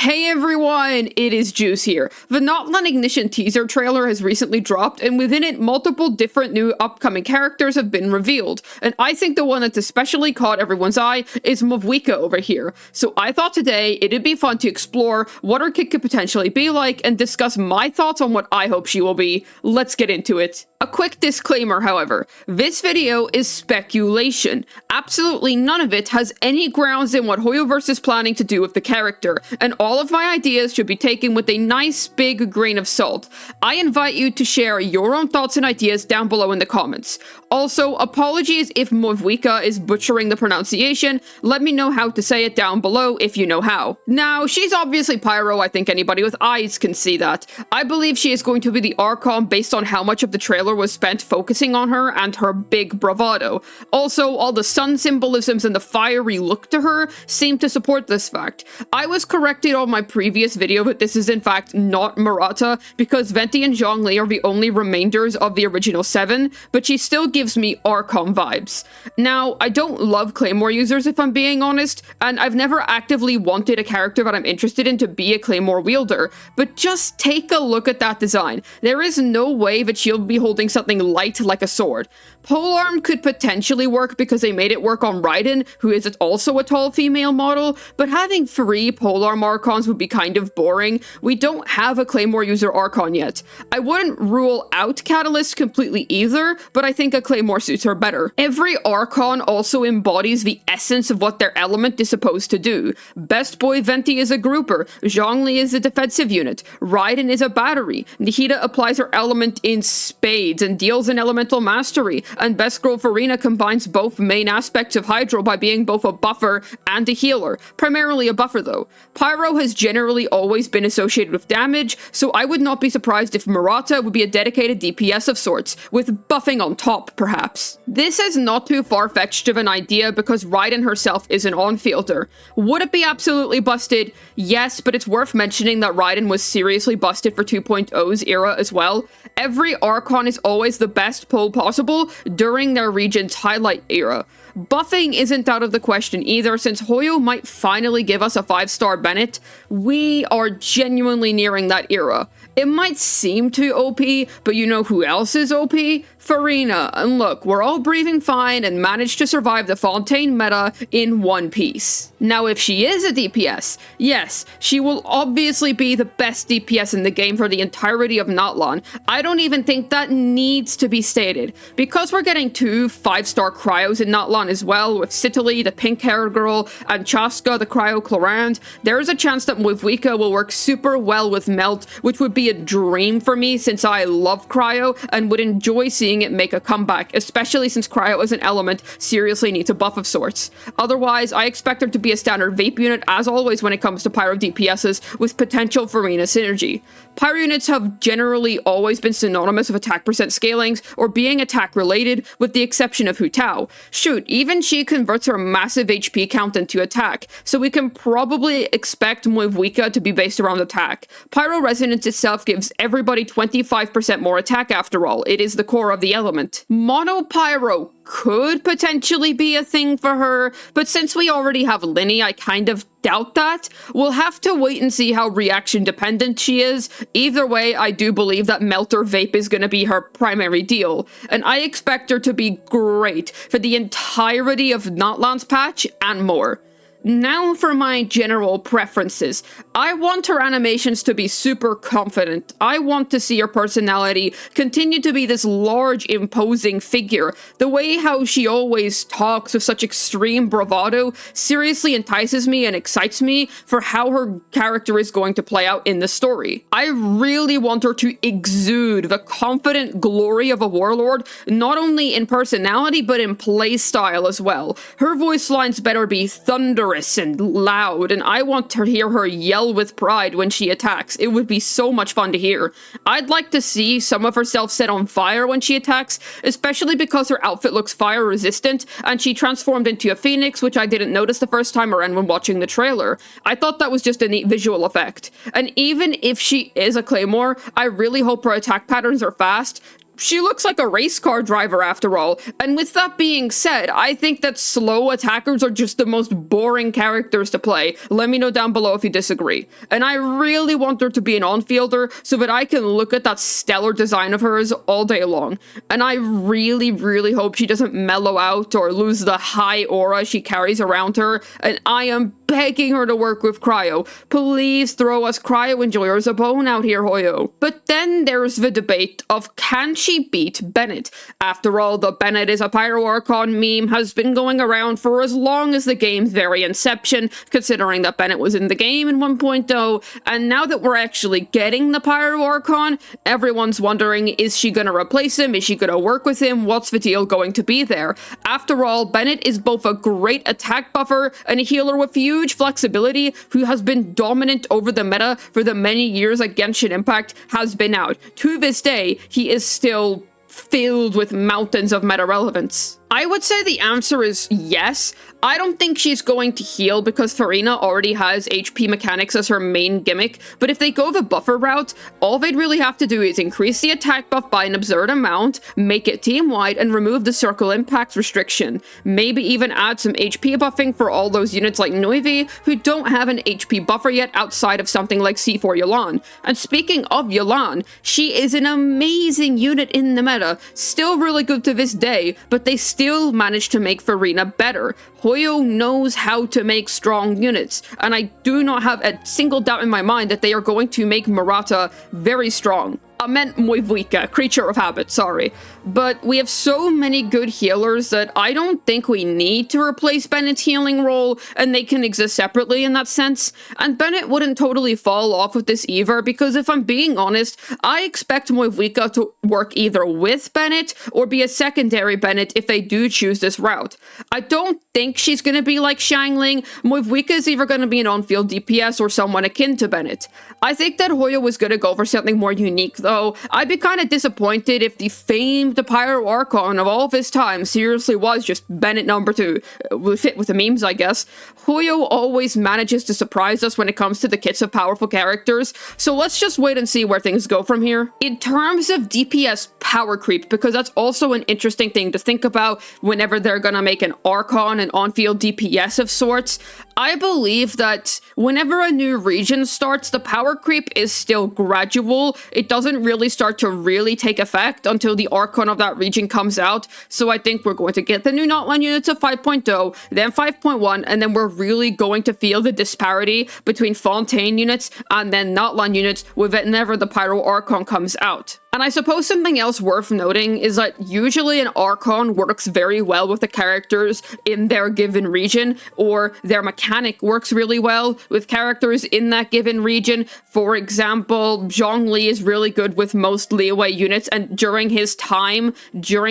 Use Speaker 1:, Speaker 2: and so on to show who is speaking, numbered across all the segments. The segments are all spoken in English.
Speaker 1: Hey everyone, it is Juice here. The Natlan Ignition teaser trailer has recently dropped, and within it, multiple different new upcoming characters have been revealed. And I think the one that's especially caught everyone's eye is Mavuika over here. So I thought today it'd be fun to explore what her kit could potentially be like and discuss my thoughts on what I hope she will be. Let's get into it. A quick disclaimer, however, this video is speculation. Absolutely none of it has any grounds in what Hoyoverse is planning to do with the character, and all of my ideas should be taken with a nice big grain of salt. I invite you to share your own thoughts and ideas down below in the comments. Also, apologies if Mavuika is butchering the pronunciation. Let me know how to say it down below if you know how. Now, she's obviously Pyro. I think anybody with eyes can see that. I believe she is going to be the Archon based on how much of the trailer was spent focusing on her and her big bravado. Also, all the sun symbolisms and the fiery look to her seem to support this fact. I was corrected on my previous video that this is in fact not Murata, because Venti and Zhongli are the only remainders of the original 7, but she still gives me Archon vibes. Now, I don't love Claymore users if I'm being honest, and I've never actively wanted a character that I'm interested in to be a Claymore wielder, but just take a look at that design. There is no way that she'll be holding something light like a sword. Polearm could potentially work because they made it work on Raiden, who is also a tall female model, but having 3 Polearm Archons would be kind of boring. We don't have a Claymore user Archon yet. I wouldn't rule out Catalyst completely either, but I think a Claymore suits her better. Every Archon also embodies the essence of what their element is supposed to do. Best Boy Venti is a grouper, Zhongli is a defensive unit, Raiden is a battery, Nihida applies her element in spades and deals in elemental mastery, and Best Girl Farina combines both main aspects of Hydro by being both a buffer and a healer, primarily a buffer though. Pyro has generally always been associated with damage, so I would not be surprised if Murata would be a dedicated DPS of sorts, with buffing on top perhaps. This is not too far-fetched of an idea because Raiden herself is an on-fielder. Would it be absolutely busted? Yes, but it's worth mentioning that Raiden was seriously busted for 2.0's era as well. Every Archon is always the best pull possible during their region's highlight era. Buffing isn't out of the question either, since Hoyo might finally give us a 5-star Bennett. We are genuinely nearing that era. It might seem too OP, but you know who else is OP? Farina. And look, we're all breathing fine and managed to survive the Fontaine meta in one piece. Now, if she is a DPS, yes, she will obviously be the best DPS in the game for the entirety of Natlan. I don't even think that needs to be stated. Because we're getting 2 5-star cryos in Natlan as well, with Citali, the pink-haired girl, and Chasca, the cryo Clarand, there is a chance that Mavuika will work super well with Melt, which would be a dream for me since I love cryo and would enjoy seeing it make a comeback, especially since cryo as an element seriously needs a buff of sorts. Otherwise, I expect her to be a standard vape unit as always when it comes to Pyro DPSs, with potential Farina synergy. Pyro units have generally always been synonymous with attack percent scalings or being attack related, with the exception of Hu Tao. Shoot, even she converts her massive HP count into attack, so we can probably expect Mavuika to be based around attack. Pyro Resonance itself gives everybody 25% more attack after all. It is the core of the element. Mono Pyro could potentially be a thing for her, but since we already have Linny, I kind of doubt that. We'll have to wait and see how reaction dependent she is. Either way, I do believe that Melt or Vape is going to be her primary deal, and I expect her to be great for the entirety of Natlan's patch and more. Now for my general preferences. I want her animations to be super confident. I want to see her personality continue to be this large, imposing figure. The way how she always talks with such extreme bravado seriously entices me and excites me for how her character is going to play out in the story. I really want her to exude the confident glory of a warlord, not only in personality but in playstyle as well. Her voice lines better be thunderous and loud, and I want to hear her yell with pride when she attacks. It would be so much fun to hear. I'd like to see some of herself set on fire when she attacks, especially because her outfit looks fire resistant, and she transformed into a phoenix, which I didn't notice the first time around when watching the trailer. I thought that was just a neat visual effect. And even if she is a Claymore, I really hope her attack patterns are fast. she looks like a race car driver after all. And with that being said, I think that slow attackers are just the most boring characters to play. Let me know down below if you disagree. And I really want her to be an on-fielder so that I can look at that stellar design of hers all day long. And I really, really hope she doesn't mellow out or lose the high aura she carries around her. And I am begging her to work with Cryo. Please throw us Cryo enjoyers a bone out here, Hoyo. But then there's the debate of can she beat Bennett? After all, the Bennett is a Pyro Archon meme has been going around for as long as the game's very inception, considering that Bennett was in the game in 1.0, and now that we're actually getting the Pyro Archon, everyone's wondering, is she gonna replace him? Is she gonna work with him? What's the deal going to be there? After all, Bennett is both a great attack buffer and a healer with huge flexibility who has been dominant over the meta for the many years that Genshin Impact has been out. To this day, he is still filled with mountains of meta relevance. I would say the answer is yes. I don't think she's going to heal because Farina already has HP mechanics as her main gimmick, but if they go the buffer route, all they'd really have to do is increase the attack buff by an absurd amount, make it team-wide, and remove the circle impact restriction. Maybe even add some HP buffing for all those units like Nuivi who don't have an HP buffer yet outside of something like C4 Yulan. And speaking of Yulan, she is an amazing unit in the meta, still really good to this day, but they still managed to make Farina better. Hoyo knows how to make strong units, and I do not have a single doubt in my mind that they are going to make Murata very strong. I meant Mavuika, Creature of Habit, sorry. But we have so many good healers that I don't think we need to replace Bennett's healing role, and they can exist separately in that sense. And Bennett wouldn't totally fall off with this either, because if I'm being honest, I expect Mavuika to work either with Bennett or be a secondary Bennett if they do choose this route. I don't think she's going to be like Xiangling. Mavuika is either going to be an on-field DPS or someone akin to Bennett. I think that Hoyo was going to go for something more unique, though. I'd be kind of disappointed if the famed Pyro Archon of all this time seriously was just Bennett number 2. Would fit with the memes, I guess. Hoyo always manages to surprise us when it comes to the kits of powerful characters, so let's just wait and see where things go from here. In terms of DPS Powercreep, because that's also an interesting thing to think about whenever they're gonna make an Archon, an on-field DPS of sorts, I believe that whenever a new region starts, the power creep is still gradual. It doesn't really start to really take effect until the Archon of that region comes out. So I think we're going to get the new Natlan units of 5.0, then 5.1, and then we're really going to feel the disparity between Fontaine units and then Natlan units whenever the Pyro Archon comes out. And I suppose something else worth noting is that usually an Archon works very well with the characters in their given region, or their mechanic works really well with characters in that given region. For example, Zhongli is really good with most Liyue units, and during his time,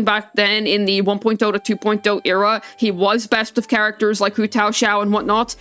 Speaker 1: back then in the 1.0 to 2.0 era, he was best with characters like Hu Tao Xiao and whatnot.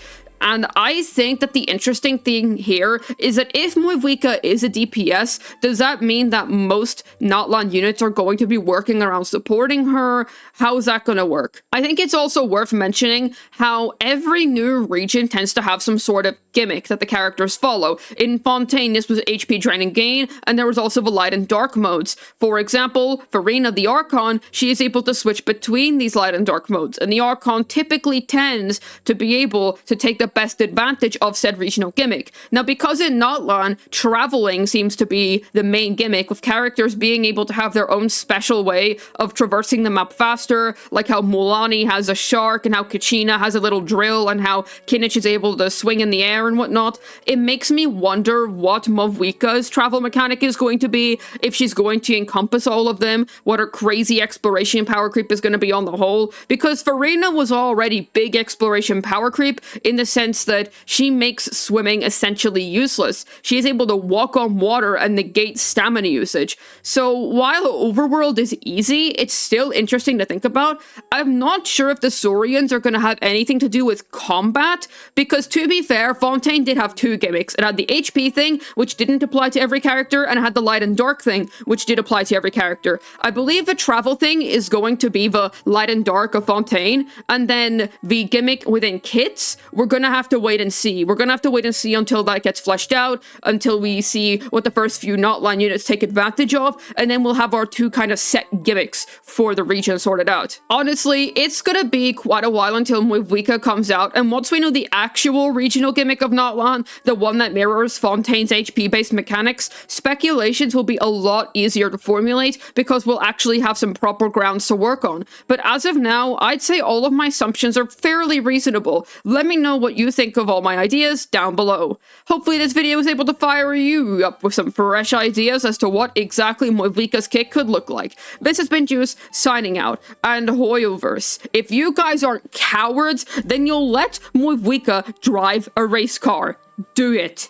Speaker 1: And I think that the interesting thing here is that if Mavuika is a DPS, does that mean that most Natlan units are going to be working around supporting her? How is that going to work? I think it's also worth mentioning how every new region tends to have some sort of gimmick that the characters follow. In Fontaine, this was HP Drain and Gain, and there was also the Light and Dark modes. For example, Farina the Archon, she is able to switch between these Light and Dark modes, and the Archon typically tends to be able to take the best advantage of said regional gimmick. Now, because in Natlan, traveling seems to be the main gimmick, with characters being able to have their own special way of traversing the map faster, like how Mualani has a shark, and how Kachina has a little drill, and how Kinich is able to swing in the air and whatnot, it makes me wonder what Mavuika's travel mechanic is going to be, if she's going to encompass all of them, what her crazy exploration power creep is going to be on the whole, because Farina was already big exploration power creep in the sense that she makes swimming essentially useless. She is able to walk on water and negate stamina usage. So while Overworld is easy, it's still interesting to think about. I'm not sure if the Saurians are going to have anything to do with combat, because to be fair, Fontaine did have two gimmicks. It had the HP thing, which didn't apply to every character, and it had the Light and Dark thing, which did apply to every character. I believe the travel thing is going to be the Light and Dark of Fontaine, and then the gimmick within kits, we're going to have to wait and see. We're gonna have to wait and see until that gets fleshed out, until we see what the first few Natlan units take advantage of, and then we'll have our two kind of set gimmicks for the region sorted out. Honestly, it's gonna be quite a while until Mavuika comes out, and once we know the actual regional gimmick of Natlan, the one that mirrors Fontaine's HP-based mechanics, speculations will be a lot easier to formulate because we'll actually have some proper grounds to work on. But as of now, I'd say all of my assumptions are fairly reasonable. Let me know what you think of all my ideas down below. Hopefully this video was able to fire you up with some fresh ideas as to what exactly Mavuika's kit could look like. This has been Juice, signing out, and Hoyoverse. If you guys aren't cowards, then you'll let Mavuika drive a race car. Do it.